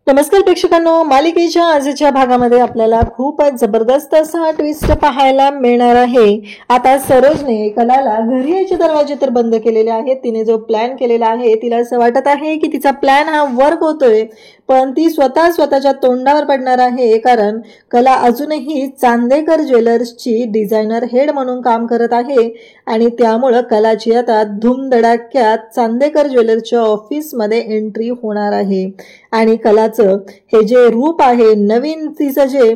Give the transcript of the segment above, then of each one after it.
नमस्कार प्रेक्षकांनो, मालिकेच्या आजच्या भागामध्ये आपल्याला खूपच जबरदस्त असा ट्विस्ट पाहायला मिळणार आहे। आता सरोजने कलाला घरी यायचे दरवाजे तर बंद केलेले आहेत। तिने जो प्लॅन केलेला आहे तिला असं वाटत आहे की तिचा प्लॅन हा वर्क होतोय, पण ती स्वतःच्या तोंडावर पडणार आहे, कारण कला अजूनही चांदेकर ज्वेलर्सची डिझायनर हेड म्हणून काम करत आहे आणि त्यामुळे कलाची आता धूमधडाक्यात चांदेकर ज्वेलर्सच्या ऑफिसमध्ये एंट्री होणार आहे। आणि कलाचं हे जे रूप आहे, नवीन तिचं जे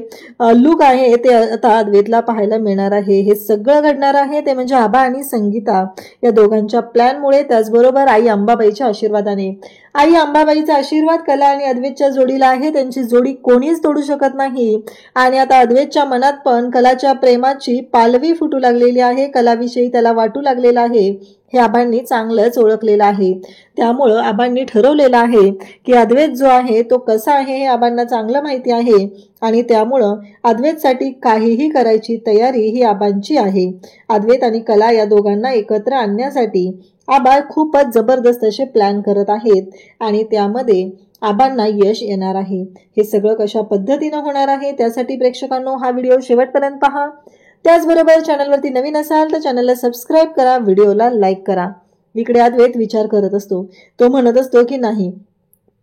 लुक आहे ते आता अद्वैतला पाहायला मिळणार आहे। हे सगळं घडणार आहे ते म्हणजे आबा आणि संगीता या दोघांच्या प्लॅनमुळे, त्याचबरोबर आई अंबाबाईच्या आशीर्वादाने। आई अंबाबाईचा आशीर्वाद कला आणि अद्वैतच्या जोडीला आहे, त्यांची जोडी कोणीच तोडू शकत नाही। आणि आता अद्वैतच्या मनात पण कलाच्या प्रेमाची पालवी फुटू लागलेली आहे, कलाविषयी त्याला वाटू लागलेला आहे हे आबांनी चांगलंच ओळखलेलं आहे। त्यामुळं आबांनी ठरवलेलं आहे की अद्वैत जो आहे तो कसा आहे हे आबांना चांगलं माहिती आहे आणि त्यामुळं अद्वैतसाठी काहीही करायची तयारी ही आबांची आहे। अद्वैत आणि कला या दोघांना एकत्र आणण्यासाठी आबा खूपच जबरदस्त असे प्लॅन करत आहेत आणि त्यामध्ये आबांना यश येणार आहे। हे सगळं कशा पद्धतीनं होणार आहे त्यासाठी प्रेक्षकांनो हा व्हिडिओ शेवटपर्यंत पहा। त्याचबरोबर चॅनलवरती नवीन असाल तर चॅनलला सबस्क्राईब करा, व्हिडिओला लाईक करा। इकडे अद्वैत विचार करत असतो, तो म्हणत असतो की नाही,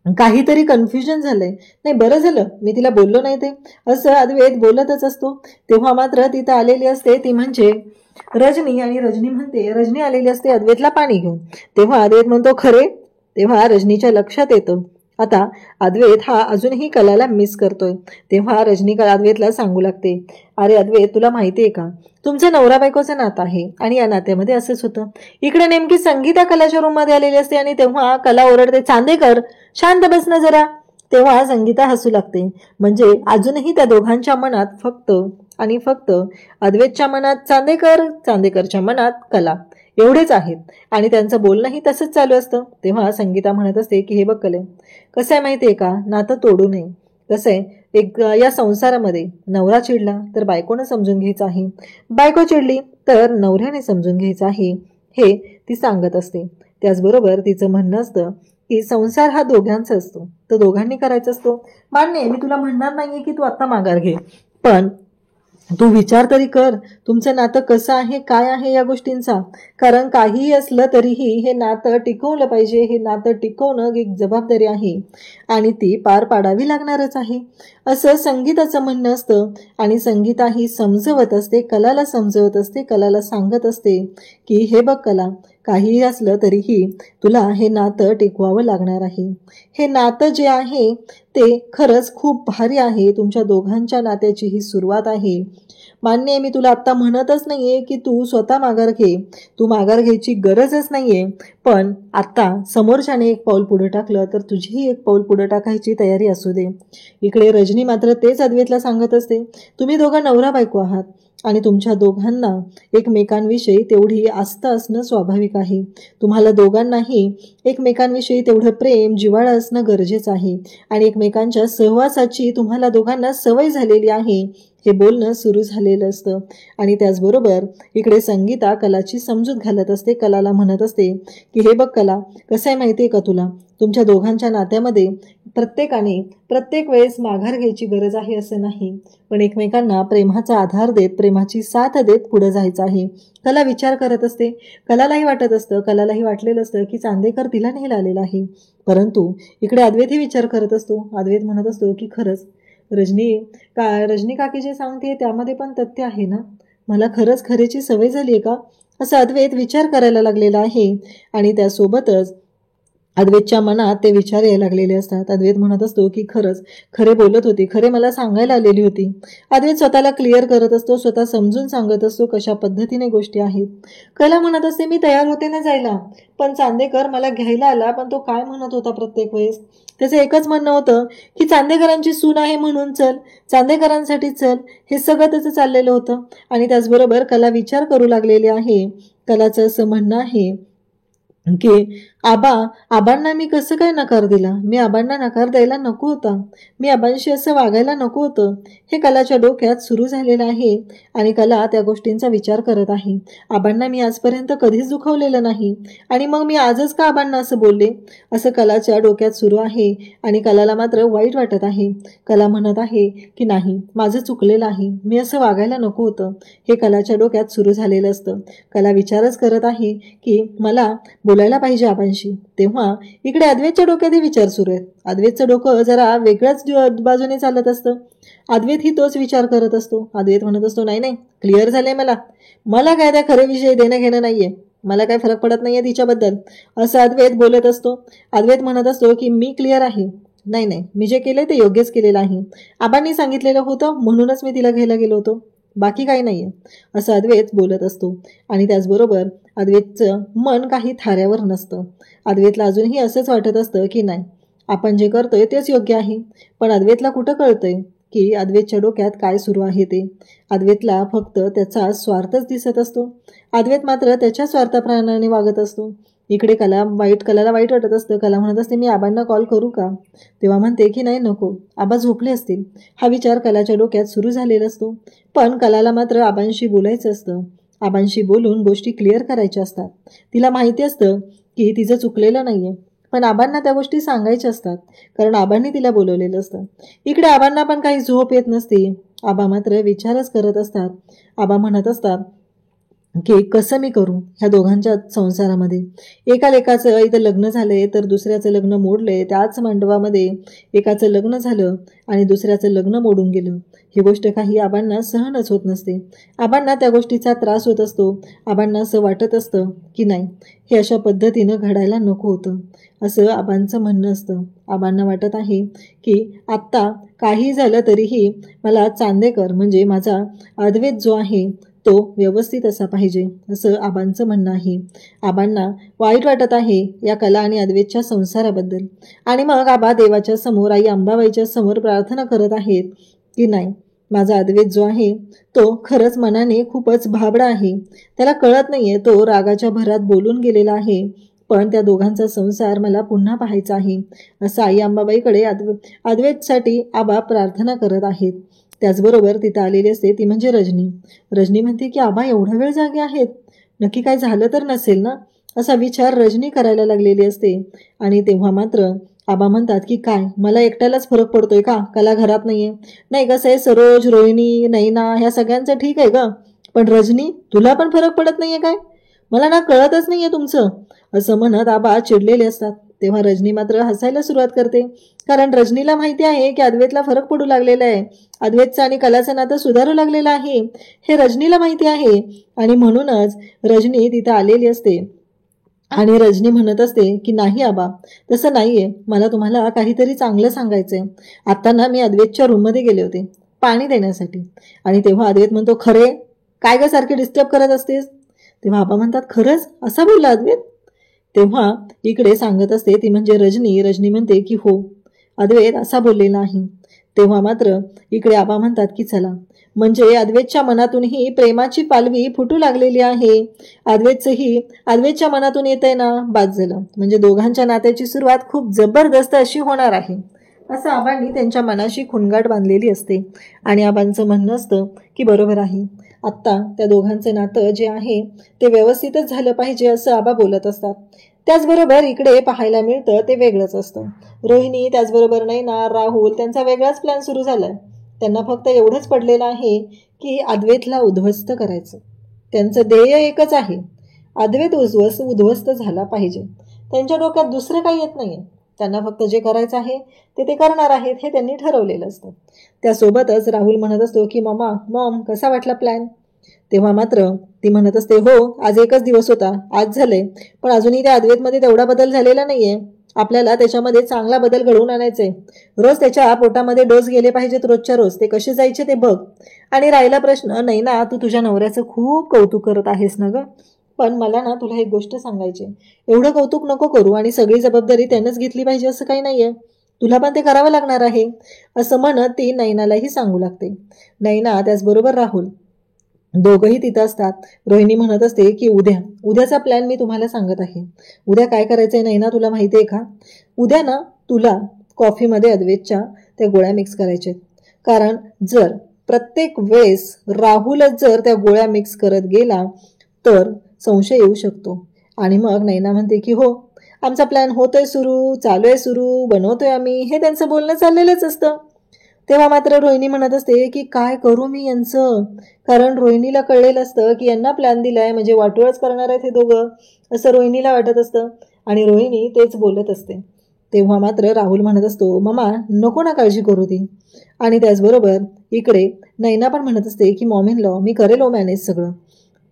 काहीतरी कन्फ्युजन झालंय, नाही बरं झालं मी तिला बोललो नाही ते, असं अद्वैत बोलतच असतो। तेव्हा मात्र तिथं आलेली असते ती म्हणजे रजनी, आणि रजनी आलेली असते अद्वैतला पाणी घेऊन। तेव्हा अद्वैत म्हणतो खरे, तेव्हा रजनीच्या लक्षात येतं आता अद्वैत हा अजूनही कलाला मिस करतोय। तेव्हा रजनी अद्वैतला सांगू लागते, अरे अद्वैत तुला माहितीये का, तुमचं नवरा बायकोचं नातं आहे आणि या नात्यामध्ये असंच होतं। इकडे नेमकी संगीता कलाच्या रूम मध्ये आलेली असते आणि तेव्हा कला ओरडते, चांदेकर शांत बस ना जरा। तेव्हा संगीता हसू लागते, म्हणजे अजूनही त्या दोघांच्या मनात फक्त आणि फक्त अद्वैतच्या मनात चांदेकर, चांदेकरच्या मनात कला एवढेच आहेत आणि त्यांचं बोलणंही तसंच चालू असतं। तेव्हा संगीता म्हणत असते की हे बघ कले, कसं आहे माहितीये का, नातं तोडू नये। कसं आहे, एक या संसारामध्ये नवरा चिडला तर बायकोनं समजून घ्यायचं आहे, बायको चिडली तर नवऱ्याने समजून घ्यायचं आहे, हे ती सांगत असते। त्याचबरोबर तिचं म्हणणं असतं की संसार हा दोघांचा असतो, तो दोघांनी करायचा असतो। मान्य आहे, मी तुला म्हणणार नाहीये की तू आता माघार घे, पण तू विचार तरी कर तुमचं नातं कसं आहे, काय आहे या गोष्टींचा, कारण काहीही असलं तरीही हे नातं टिकवलं पाहिजे। हे नातं टिकवणं एक जबाबदारी आहे आणि ती पार पाडावी लागणारच आहे, असं संगीताचं म्हणणं असतं। आणि संगीता ही समजवत असते, कलाला समजवत असते, कलाला सांगत असते की हे बघ कला, काहीही असलं तरीही तुला हे नातं टिकवावं लागणार आहे। हे नातं जे आहे ते खरंच खूप भारी आहे, तुमच्या दोघांच्या नात्याची ही सुरुवात आहे। मान्य आहे, मी तुला आता म्हणतच नाहीये की तू स्वतः माघार घे, तू माघार घ्यायची गरजच नाहीये, पण आता समोरच्याने एक पाऊल पुढे टाकलं तर तुझीही एक पाऊल पुढे टाकायची तयारी असू दे। इकडे रजनी मात्र तेच अद्वैतला सांगत असते, तुम्ही दोघं नवरा बायको आहात आणि तुमच्या दोघांना एकमेकांविषयी तेवढी आस्था असणं स्वाभाविक आहे। तुम्हाला दोघांनाही एकमेकांविषयी तेवढं प्रेम, जिव्हाळा असणं गरजेचं आहे आणि एकमेकांच्या सहवासाची तुम्हाला दोघांना सवय झालेली आहे, हे बोलणं सुरू झालेलं असतं। आणि त्याचबरोबर इकडे संगीता कलाची समजूत घालत असते, कलाला म्हणत असते की हे बघ कला, कसं आहे माहितीये का तुला, तुमच्या दोघांच्या नात्यामध्ये प्रत्येकाने प्रत्येक वेळेस माघार घ्यायची गरज आहे असं नाही, पण एकमेकांना प्रेमाचा आधार देत, प्रेमाची साथ देत पुढे जायचं आहे। कला विचार करत असते, कलालाही वाटत असतं, कलालाही वाटलेलं असतं की चांदेकर तिला नेला आलेला आहे, परंतु इकडे अद्वैतही विचार करत असतो। अद्वैत म्हणत असतो की खरंच रजनी काकी जे सांगते त्यामध्ये पण तथ्य आहे ना, मला खरंच खरेची सवय झाली आहे का, असं अद्वैत विचार करायला लागलेला आहे। आणि त्यासोबतच अद्वैतच्या मनात ते विचार यायला लागलेले असतात। अद्वैत म्हणत असतो की खरंच खरे बोलत होती, खरे मला सांगायला आलेली होती। अद्वैत स्वतःला क्लिअर करत असतो, स्वतः समजून सांगत असतो कशा पद्धतीने गोष्टी आहेत। कला म्हणत असते, मी तयार होते ना जायला, पण चांदेकर मला घ्यायला आला, पण तो काय म्हणत होता प्रत्येक वेळेस, त्याचं एकच म्हणणं होतं की चांदेकरांची सून आहे म्हणून चल, चांदेकरांसाठी चल, हे सगळं त्याचं चाललेलं होतं। आणि त्याचबरोबर कला विचार करू लागलेली आहे, कलाचं असं म्हणणं आहे की आबांना मी कसं काय नकार दिला, मी आबांना नकार द्यायला नको होता, मी आबांशी असं वागायला नको होतं, हे कलाच्या डोक्यात सुरू झालेलं आहे. आणि कला त्या गोष्टींचा विचार करत आहे. आबांना मी आजपर्यंत कधीच दुखवलेलं नाही आणि मग मी आजच का आबांना असं बोलले, असं कलाच्या डोक्यात सुरू आहे. आणि कलाला मात्र वाईट वाटत आहे. कला म्हणत आहे की नाही, माझं चुकलेलं आहे, मी असं वागायला नको होतं, हे कलाच्या डोक्यात सुरू झालेलं असतं. कला विचारच करत आहे की मला बोलायला पाहिजे आबांशी. तेव्हा इकडे अद्वैतच्या डोक्यातही विचार सुरू आहेत. अद्वैतचं डोकं जरा वेगळ्याच बाजूने चालत असतं. अद्वैत ही तोच विचार करत असतो. अद्वैत म्हणत असतो, नाही नाही, क्लिअर झालंय मला काय त्या खरे विषय देणं घेणं नाहीये, मला काय फरक पडत नाहीये तिच्याबद्दल, असं अद्वैत बोलत असतो. अद्वैत म्हणत असतो की मी क्लिअर आहे, नाही नाही, मी जे केलंय ते योग्यच केलेलं आहे, आबांनी सांगितलेलं होतं म्हणूनच मी तिला घ्यायला गेलो होतो, बाकी काही नाहीये, असं अद्वैत बोलत असतो. आणि त्याचबरोबर अद्वैतचं मन काही थाऱ्यावर नसतं. अद्वैतला अजूनही असंच वाटत असतं की नाही, आपण जे करतोय तेच योग्य आहे. पण अद्वैतला कुठं कळतंय की अद्वैतच्या डोक्यात काय सुरू आहे ते. अद्वैतला फक्त त्याचा स्वार्थच दिसत असतो. अद्वैत मात्र त्याच्या स्वार्थाप्रमाणे वागत असतो. इकडे कलाला वाईट वाटत असतं. कला म्हणत असते, मी आबांना कॉल करू का? तेव्हा म्हणते की नाही, नको, आबा झोपले असतील. हा विचार कलाच्या डोक्यात सुरू झालेला असतो. पण कलाला मात्र आबांशी बोलायचं असतं. आबांशी बोलून गोष्टी क्लिअर करायच्या असतात. तिला माहिती असतं की तिचं चुकलेलं नाहीये, पण आबांना त्या गोष्टी सांगायच्या असतात, कारण आबांनी तिला बोलवलेलं असतं. इकडे आबांना पण काही झोप येत नसते. आबा मात्र विचारच करत असतात. आबा म्हणत असतात की कसं मी करू ह्या दोघांच्या संसारामध्ये. एका लेकाचं इथं लग्न झालंय तर दुसऱ्याचं लग्न मोडलंय. त्याच मंडपामध्ये एकाचं लग्न झालं आणि दुसऱ्याचं लग्न मोडून गेलं. ही गोष्ट काही आबांना सहनच होत नसते. आबांना त्या गोष्टीचा त्रास होत असतो. आबांना असं वाटत असतं की नाही, हे अशा पद्धतीनं घडायला नको होतं, असं आबांचं म्हणणं असतं. आबांना वाटत आहे की आत्ता काही झालं तरीही मला चांदेकर म्हणजे माझा अद्वैत जो आहे तो व्यवस्थित असा पाहिजे, असं आबांचं म्हणणं आहे. आबांना वाईट वाटत आहे या कला आणि अद्वैतच्या संसाराबद्दल. आणि मग आबा देवाच्या समोर, आई अंबाबाईच्या समोर प्रार्थना करत आहेत की नाही, माझा अद्वैत जो आहे तो खरंच मनाने खूपच भाबडा आहे. त्याला कळत नाहीये, तो रागाच्या भरात बोलून गेलेला आहे. पण त्या दोघांचा संसार मला पुन्हा पाहायचा आहे, असं आई अंबाबाईकडे अद्वैतसाठी आबा प्रार्थना करत आहेत. त्याचबरोबर तिथं आलेली असते ती म्हणजे रजनी. रजनी म्हणते की आबा एवढा वेळ जागे आहेत, नक्की काय झालं तर नसेल ना, असा विचार रजनी करायला लागलेली असते. आणि तेव्हा मात्र आबा म्हणतात की काय, मला एकट्यालाच फरक पडतोय का, कला घरात नाहीये? नाही, कसं आहे, सरोज, रोहिणी, नैना ह्या सगळ्यांचं ठीक आहे ग, पण रजनी, तुला पण फरक पडत नाहीये काय? मला ना कळतच नाहीये तुमचं, असं म्हणत आबा चिडलेले असतात. तेव्हा रजनी मात्र हसायला सुरुवात करते, कारण रजनीला माहिती आहे की अद्वैतला फरक पडू लागलेला आहे, अद्वैतचं आणि कलाचं नातं सुधारू लागलेलं आहे, हे रजनीला माहिती आहे. आणि म्हणूनच रजनी तिथं आलेली असते. आणि रजनी म्हणत असते की नाही आबा, तसं नाहीये, मला तुम्हाला काहीतरी चांगलं सांगायचंय. आता ना मी अद्वैतच्या रूममध्ये गेले होते पाणी देण्यासाठी, आणि तेव्हा अद्वैत म्हणतो, खरे काय ग सारखे डिस्टर्ब करत असतेस? तेव्हा आबा म्हणतात, खरंच असा बोलला अद्वैत? तेव्हा इकडे सांगत असते ती म्हणजे रजनी म्हणते की हो, अद्वैत असा बोललेला आहे. तेव्हा मात्र इकडे आबा म्हणतात की चला, म्हणजे अद्वैतच्या मनातूनही प्रेमाची पालवी फुटू लागलेली आहे. अद्वैतच्या मनातून येतंय ना, बाद झालं, म्हणजे दोघांच्या नात्याची सुरुवात खूप जबरदस्त अशी होणार आहे, असं आबांनी त्यांच्या मनाशी खुणगाट बांधलेली असते. आणि आबांचं म्हणणं असतं की बरोबर आहे, आत्ता त्या दोघांचं नातं जे आहे ते व्यवस्थितच झालं पाहिजे, असं आबा बोलत असतात. त्याचबरोबर इकडे पाहायला मिळतं ते वेगळंच असतं. रोहिणी, त्याचबरोबर नैना, राहुल, त्यांचा वेगळाच प्लॅन सुरू झालाय. त्यांना फक्त एवढंच पडलेलं आहे की अद्वैतला उद्ध्वस्त करायचं. त्यांचं ध्येय एकच आहे, अद्वैत उद्ध्वस्त झाला पाहिजे. त्यांच्या डोक्यात दुसरं काही येत नाहीये. त्यांना फक्त जे करायचं आहे ते करणार आहेत, हे त्यांनी ठरवलेलं असतं. त्यासोबतच राहुल म्हणत असतो की मॉम कसा वाटला प्लॅन? तेव्हा मात्र ती म्हणत असते, हो, आज एकच दिवस होता, आज झाले, पण अजूनही त्या अद्वैतमध्ये तेवढा बदल झालेला नाहीये. आपल्याला त्याच्यामध्ये चांगला बदल घडवून आणायचे. रोज त्याच्या पोटामध्ये डोस गेले पाहिजेत, रोजच्या रोज. ते कसे जायचे ते बघ. आणि राहिला प्रश्न, नैना, तू तुझ्या नवऱ्याचं खूप कौतुक करत आहेस ना ग, पण मला ना तुला एक गोष्ट सांगायची, एवढं कौतुक नको करू, आणि सगळी जबाबदारी त्यानंच घेतली पाहिजे असं काही नाहीये, तुला पण ते करावं लागणार आहे, असं म्हणत ती नैनालाही सांगू लागते. नैना, त्याचबरोबर राहुल दोघंही तिथं असतात. रोहिणी म्हणत असते की उद्याचा प्लॅन मी तुम्हाला सांगत आहे. उद्या काय करायचंय नाही ना, तुला माहिती आहे का? उद्या ना तुला कॉफीमध्ये अद्वैतच्या त्या गोळ्या मिक्स करायच्या. कारण जर प्रत्येक वेळेस राहुलच जर त्या गोळ्या मिक्स करत गेला तर संशय येऊ शकतो. आणि मग नैना म्हणते की हो, आमचा प्लॅन होतोय सुरू, चालू आहे सुरू, बनवतोय आम्ही, हे त्यांचं बोलणं चाललेलंच असतं. तेव्हा मात्र रोहिणी म्हणत असते की काय करू मी यांचं. कारण रोहिणीला कळलेलं असतं की यांना प्लॅन दिलाय म्हणजे वाटोळच करणार आहेत हे दोघं, असं रोहिणीला वाटत असतं. आणि रोहिणी तेच बोलत असते. तेव्हा मात्र राहुल म्हणत असतो, मामा नको ना काळजी करू ती. आणि त्याचबरोबर इकडे नैना पण म्हणत असते की मॉम इन लॉ, मी करेल हो मॅनेज सगळं.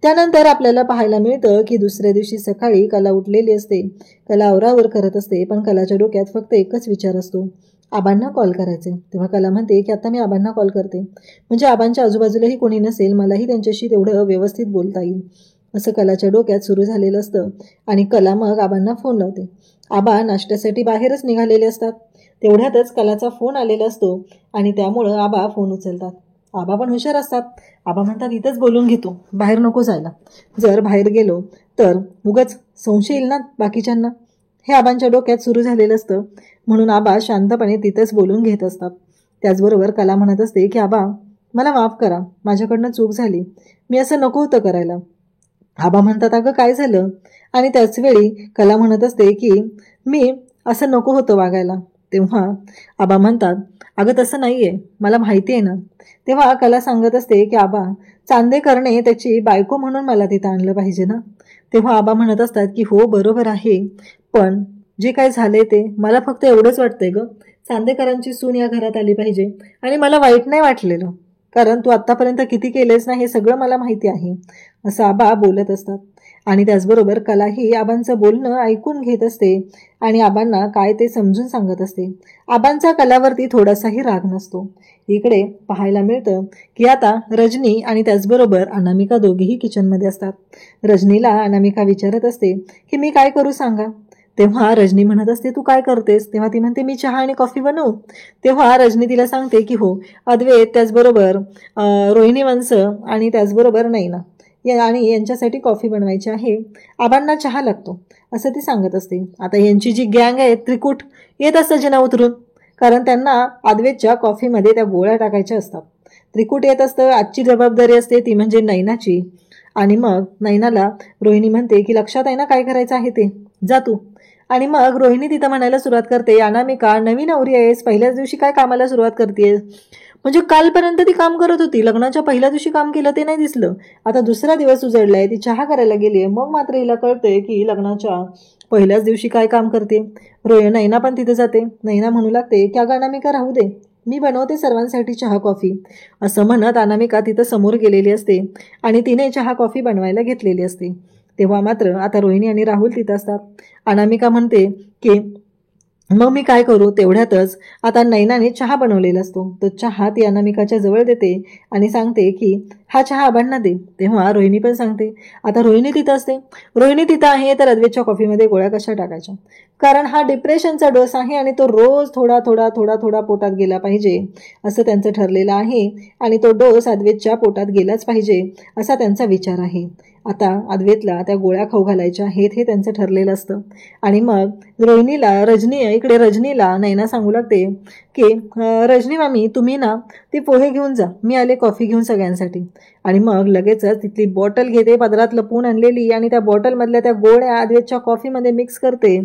त्यानंतर आपल्याला पाहायला मिळतं की दुसऱ्या दिवशी सकाळी कला उठलेली असते. कला आवरावर करत असते, पण कलाच्या डोक्यात फक्त एकच विचार असतो, आबांना कॉल करायचे. तेव्हा कला म्हणते की आता मी आबांना कॉल करते, म्हणजे आबांच्या आजूबाजूलाही कोणी नसेल, मलाही त्यांच्याशी तेवढं व्यवस्थित बोलता येईल, असं कलाच्या डोक्यात सुरू झालेलं असतं. आणि कला मग आबांना फोन लावते. आबा नाश्त्यासाठी बाहेरच निघालेले असतात. तेवढ्यातच कलाचा फोन आलेला असतो आणि त्यामुळं आबा फोन उचलतात. आबा पण हुशार असतात. आबा म्हणतात इथंच बोलून घेतो, बाहेर नको जायला. जर बाहेर गेलो तर उगाच संशय येईल ना बाकीच्यांना, हे आबांच्या डोक्यात सुरू झालेलं असतं. म्हणून आबा शांतपणे तिथंच बोलून घेत असतात. त्याचबरोबर कला म्हणत असते की आबा मला माफ करा, माझ्याकडनं चूक झाली, मी असं नको होतं करायला. आबा म्हणतात अगं काय झालं? आणि त्याचवेळी कला म्हणत असते की मी असं नको होतं वागायला. तेव्हा आबा म्हणतात अगं तसं नाही आहे, मला माहिती आहे ना. तेव्हा कला सांगत असते की आबा चांदेकरने त्याची बायको म्हणून मला तिथं आणलं पाहिजे ना. तेव्हा आबा म्हणत असतात की हो बरोबर आहे, पण जे काय झाले ते मला फक्त एवढंच वाटतंय ग, चांदेकरांची सून या घरात आली पाहिजे. आणि मला वाईट नाही वाटलेलं, कारण तू आत्तापर्यंत किती केलेस ना हे सगळं मला माहिती आहे, असं आबा बोलत असतात. आणि त्याचबरोबर कलाही आबांचं बोलणं ऐकून घेत असते आणि आबांना काय ते समजून सांगत असते. आबांचा कलावरती थोडासाही राग नसतो. इकडे पाहायला मिळतं की आता रजनी आणि त्याचबरोबर अनामिका दोघेही किचनमध्ये असतात. रजनीला अनामिका विचारत असते की मी काय करू सांगा. तेव्हा रजनी म्हणत असते तू काय करतेस. तेव्हा ती म्हणते मी चहा आणि कॉफी बनवू. तेव्हा रजनी तिला सांगते की हो, अद्वैत त्याचबरोबर रोहिणी वंश आणि त्याचबरोबर नैना आणि यांच्यासाठी कॉफी बनवायची आहे, आबांना चहा लागतो, असं ती सांगत असते. आता यांची जी गँग आहे त्रिकूट येत असतं जना उतरून, कारण त्यांना अद्वैतच्या कॉफीमध्ये त्या गोळ्या टाकायच्या असतात. त्रिकूट येत असतं. आजची जबाबदारी असते ती म्हणजे नैनाची. आणि मग नैनाला रोहिणी म्हणते की लक्षात आहे ना काय करायचं आहे ते, जा तू. आणि मग रोहिणी तिथं म्हणायला सुरुवात करते अनामिका नवीन नवरी आहेस, पहिल्याच दिवशी काय कामाला सुरुवात करतेस. म्हणजे कालपर्यंत ती काम करत होती, लग्नाच्या पहिल्या दिवशी काम केलं ते नाही दिसलं, आता दुसरा दिवस उजडलाय, ती चहा करायला गेली. मग मात्र हिला कळतंय की लग्नाच्या पहिल्याच दिवशी काय काम करते. नैना पण तिथे जाते. नैना म्हणू लागते की अगं अनामिका राहू दे, मी बनवते सर्वांसाठी चहा कॉफी, असं म्हणत अनामिका तिथं समोर गेलेली असते आणि तिने चहा कॉफी बनवायला घेतलेली असते. तेव्हा मात्र आता रोहिणी आणि राहुल तिथं असतात. अनामिका म्हणते की मग मी काय करू. तेवढ्यातच आता नैनाने चहा बनवलेला असतो. तो चहा ती अनामिकाच्या जवळ देते आणि सांगते की हा चहा आबांना दे. तेव्हा रोहिणी पण सांगते. आता रोहिणी तिथं असते. रोहिणी तिथं आहे तर अद्वैतच्या कॉफीमध्ये गोळ्या कशा टाकायच्या, कारण हा डिप्रेशनचा डोस आहे आणि तो रोज थोडा थोडा थोडा थोडा पोटात गेला पाहिजे असं त्यांचं ठरलेलं आहे. आणि तो डोस अद्वैतच्या पोटात गेलाच पाहिजे असा त्यांचा विचार आहे. आता अद्वैतला त्या गोळ्या खाऊ घालायच्या आहेत हे त्यांचं ठरलेलं असतं. आणि मग इकडे रजनीला नैना सांगू लागते की रजनी मामी तुम्ही ना ती पोहे घेऊन जा, मी आले कॉफी घेऊन सगळ्यांसाठी. आणि मग लगेचच तिथली बॉटल घेते पदरात लपवून आणलेली आणि त्या बॉटलमधल्या त्या गोळ्या अद्वैतच्या कॉफीमध्ये मिक्स करते.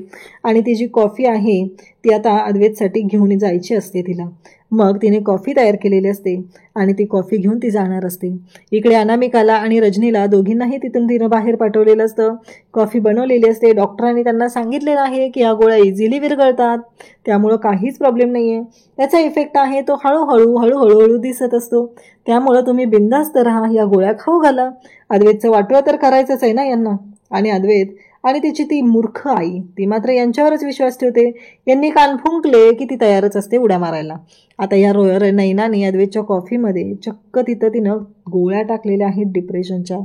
आणि ती जी कॉफी आहे ती आता अद्वैतसाठी घेऊन जायची असते तिला. मग तिने कॉफी तयार केलेली असते आणि ती कॉफी घेऊन ती जाणार असते. इकडे अनामिकाला आणि रजनीला दोघींनाही तिथून तिनं बाहेर पाठवलेलं असतं. कॉफी बनवलेली असते. डॉक्टरांनी त्यांना सांगितलेलं आहे की या गोळ्या इझिली विरघळतात, त्यामुळं काहीच प्रॉब्लेम नाही आहे. त्याचा इफेक्ट आहे तो हळूहळू दिसत असतो. त्यामुळं तुम्ही बिंदास्त राहा, या गोळ्या खाऊ घाला. अद्वैतचं वाटोळं तर करायचंच आहे ना यांना. आणि अद्वैत आणि तिची ती मूर्ख आई ती मात्र यांच्यावरच विश्वास ठेवते. यांनी कान फुंकले की ती तयारच असते उड्या मारायला. आता या नैनाने अद्वैतच्या कॉफीमध्ये चक्क तिनं गोळ्या टाकलेल्या आहेत डिप्रेशनच्या.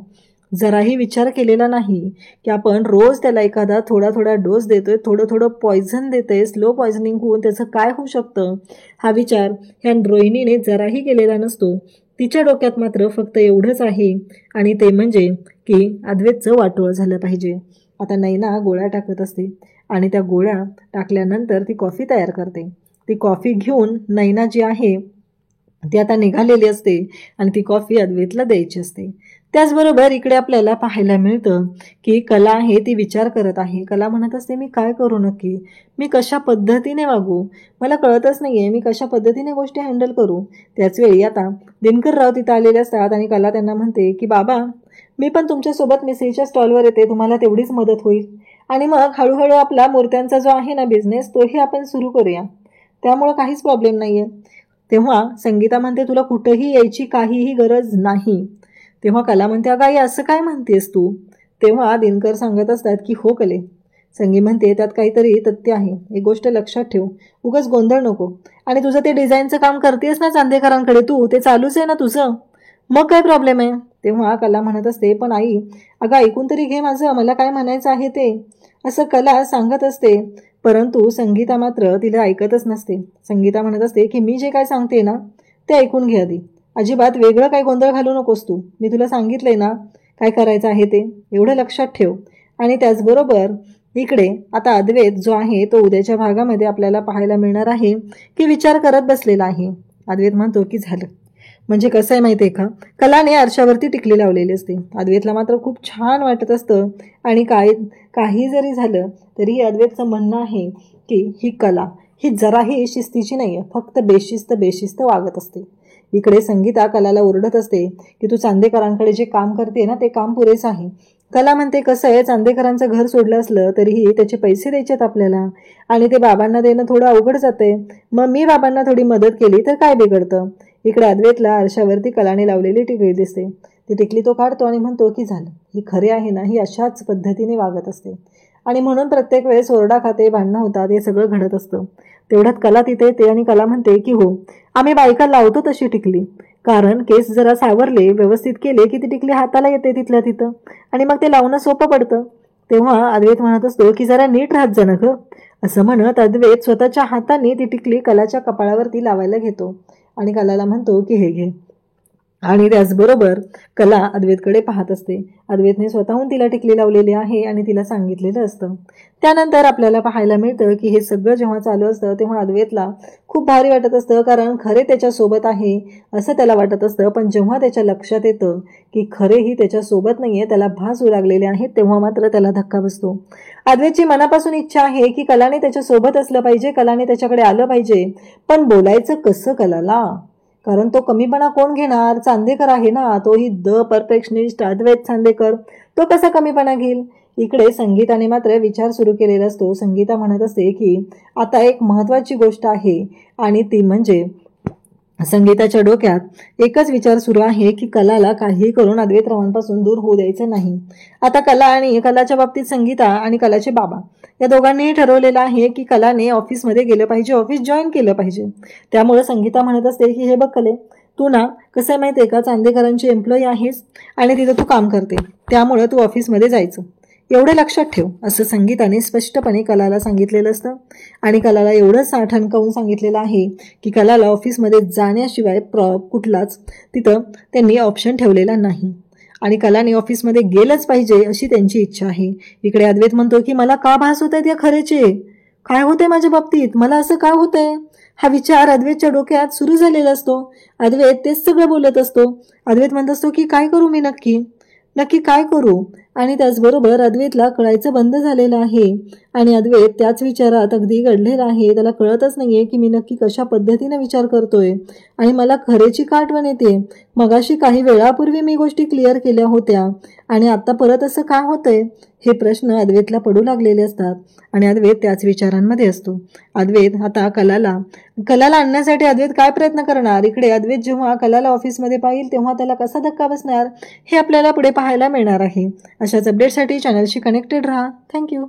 जराही विचार केलेला नाही की आपण रोज त्याला एखादा थोडा थोडा डोस देतोय, थोडं थोडं पॉयझन देतोय, स्लो पॉयझनिंग होऊन त्याचं काय होऊ शकतं हा विचार ह्या रोहिणीने जराही केलेला नसतो. तिच्या डोक्यात मात्र फक्त एवढंच आहे, आणि ते म्हणजे की अद्वैतचं वाटोळं झालं पाहिजे. आता नैना गोळ्या टाकत असते आणि त्या गोळ्या टाकल्यानंतर ती कॉफी तयार करते. ती कॉफी घेऊन नैना जी आहे ती आता निघालेली असते आणि ती कॉफी अद्वैतला द्यायची असते. त्याचबरोबर इकडे आपल्याला पाहायला मिळतं की कला आहे ती विचार करत आहे. कला म्हणत असते, मी काय करू नक्की, मी कशा पद्धतीने वागू, मला कळतच नाही आहे, मी कशा पद्धतीने गोष्टी हँडल करू. त्याचवेळी आता दिनकरराव तिथं आलेले असतात आणि कला त्यांना म्हणते की बाबा, मी पण तुमच्यासोबत मिसळीच्या स्टॉलवर येते, तुम्हाला तेवढीच मदत होईल आणि मग हळूहळू आपला मूर्त्यांचा जो आहे ना बिझनेस, तोही आपण सुरू करूया, त्यामुळं काहीच प्रॉब्लेम नाही आहे. तेव्हा संगीता म्हणते, तुला कुठंही यायची काहीही गरज नाही. तेव्हा कला म्हणते, अगं आई असं काय म्हणतेस तू. तेव्हा दिनकर सांगत असतात की हो कले. संगी म्हणते, त्यात काहीतरी तथ्य आहे, एक गोष्ट लक्षात ठेव, उगाच गोंधळ नको. आणि तुझं ते डिझाईनचं काम करतेस ना चांदेकरांकडे तू, ते चालूच आहे ना तुझं, मग काय प्रॉब्लेम आहे. तेव्हा कला म्हणत असते, पण आई, अगं ऐकून तरी घे माझं, मला काय म्हणायचं आहे ते, असं कला सांगत असते. परंतु संगीता मात्र तिला ऐकतच नसते. संगीता म्हणत असते की मी जे काय सांगते ना ते ऐकून घे आधी, अजिबात वेगळं काय गोंधळ घालू नकोस तू, मी तुला सांगितलंय ना काय करायचं आहे ते, एवढं लक्षात ठेव. आणि त्याचबरोबर इकडे आता अद्वैत जो आहे तो उद्याच्या भागामध्ये आपल्याला पाहायला मिळणार आहे की विचार करत बसलेला आहे. अद्वैत म्हणतो की झालं, म्हणजे कसं आहे माहिती आहे का, कलाने आरशावरती टिकली लावलेली असते. अद्वैतला मात्र खूप छान वाटत असतं आणि काही जरी झालं तरी अद्वैतचं म्हणणं आहे की ही कला ही जराही शिस्तीची नाही आहे, फक्त बेशिस्त वागत असते. इकडे संगीता कलाला ओरडत असते की तू चांदेकरांकडे जे काम करते ना ते काम पुरेसं आहे. कला म्हणते, कसं आहे, चांदेकरांचं घर सोडलं असलं तरीही त्याचे पैसे द्यायचेत आपल्याला आणि ते बाबांना देणं थोडं अवघड जाते, मग मी बाबांना थोडी मदत केली तर काय बिघडतं. इकडे अद्वैतला आरशावरती कलाने लावलेली टिकली दिसते. ती टिकली तो काढतो आणि म्हणतो की झालं, ही खरे आहे ना, ही अशाच पद्धतीने वागत असते आणि म्हणून प्रत्येक वेळेस ओरडा खाते, भांडणं होतात, हे सगळं घडत असतं. तेवढ्यात कला तिथे येते आणि कला म्हणते की हो, आम्ही बायका लावतो तशी टिकली, कारण केस जरा सावरले व्यवस्थित केले की ती टिकली हाताला येते तिथल्या तिथं आणि मग ते लावणं सोपं पडतं. तेव्हा अद्वैत म्हणत असतो की जरा नीट राहत जा ना गं. असं म्हणत अद्वैत स्वतःच्या हाताने ती टिकली कलाच्या कपाळावरती लावायला घेतो आणि कलाला म्हणतो की हे घे. आणि त्याचबरोबर कला अद्वैतकडे पाहत असते. अद्वैतने स्वतःहून तिला टिकली लावलेली आहे आणि तिला सांगितलेलं असतं. त्यानंतर आपल्याला पाहायला मिळतं की हे सगळं जेव्हा चालू असतं तेव्हा अद्वैतला खूप भारी वाटत असतं, कारण खरे त्याच्यासोबत आहे असं त्याला वाटत असतं. पण जेव्हा त्याच्या लक्षात येतं की खरेही त्याच्यासोबत नाही आहे, त्याला भास होऊ लागलेले आहेत, तेव्हा मात्र त्याला धक्का बसतो. अद्वैतची मनापासून इच्छा आहे की कलाने त्याच्यासोबत असलं पाहिजे, कलाने त्याच्याकडे आलं पाहिजे, पण बोलायचं कसं कलाला, कारण तो कमीपणा कोण घेणार, चांदेकर आहे ना, तोही द परफेक्शनिस्ट अद्वैत चांदेकर, तो कसा कमीपणा घेईल. इकडे संगीताने मात्र विचार सुरू केलेला असतो. संगीता म्हणत असते की आता एक महत्त्वाची गोष्ट आहे आणि ती म्हणजे संगीताच्या डोक्यात एकच विचार सुरू आहे की कलाला काहीही करून अद्वैतरावांपासून दूर होऊ द्यायचं नाही. आता कला आणि कलाच्या बाबतीत संगीता आणि कलाचे बाबा या दोघांनीही ठरवलेलं आहे की कलाने ऑफिसमध्ये गेलं पाहिजे, ऑफिस जॉईन केलं पाहिजे. त्यामुळे संगीता म्हणत असते की हे बघ कले, तू ना कसं आहे माहिती आहे का, चांदेकरांची एम्प्लॉई आहेस आणि तिथं तू काम करते, त्यामुळं तू ऑफिसमध्ये जायचं, एवढं लक्षात ठेव, असं संगीताने स्पष्टपणे कलाला सांगितलेलं असतं. आणि कलाला एवढंच ठणकावून सांगितलेलं आहे की कलाला ऑफिसमध्ये जाण्याशिवाय कुठलाच तिथं त्यांनी ऑप्शन ठेवलेला नाही आणि कलाने ऑफिसमध्ये गेलंच पाहिजे अशी त्यांची इच्छा आहे. इकडे अद्वैत म्हणतो की मला का भास होत आहेत या खरेचे, काय होतंय माझ्या बाबतीत, मला असं काय होतंय, हा विचार अद्वैतच्या डोक्यात सुरू झालेला असतो. अद्वैत तेच सगळं बोलत असतो. अद्वैत म्हणत असतो की काय करू मी, नक्की काय करू. आणि त्याचबरोबर अद्वैतला कळायचं बंद झालेलं आहे आणि अद्वैत त्याच विचारात अगदी गडलेला आहे. त्याला कळतच नाहीये की मी नक्की कशा पद्धतीने विचार करतोय आणि मला खरेची का आठवण येते. मगाशी काही वेळापूर्वी मी गोष्टी क्लिअर केल्या होत्या आणि आता परत असं का होतंय, हे प्रश्न अद्वैतला पडू लागलेले असतात आणि अद्वैत त्याच विचारांमध्ये असतो. अद्वैत आता कलाला आणण्यासाठी अद्वैत काय प्रयत्न करणार. इकडे अद्वैत जेव्हा कलाला ऑफिसमध्ये पाहिल तेव्हा त्याला कसा धक्का बसणार हे आपल्याला पुढे पाहायला मिळणार आहे. अशाच अपडेटसाठी चॅनलशी कनेक्टेड राहा. थँक्यू.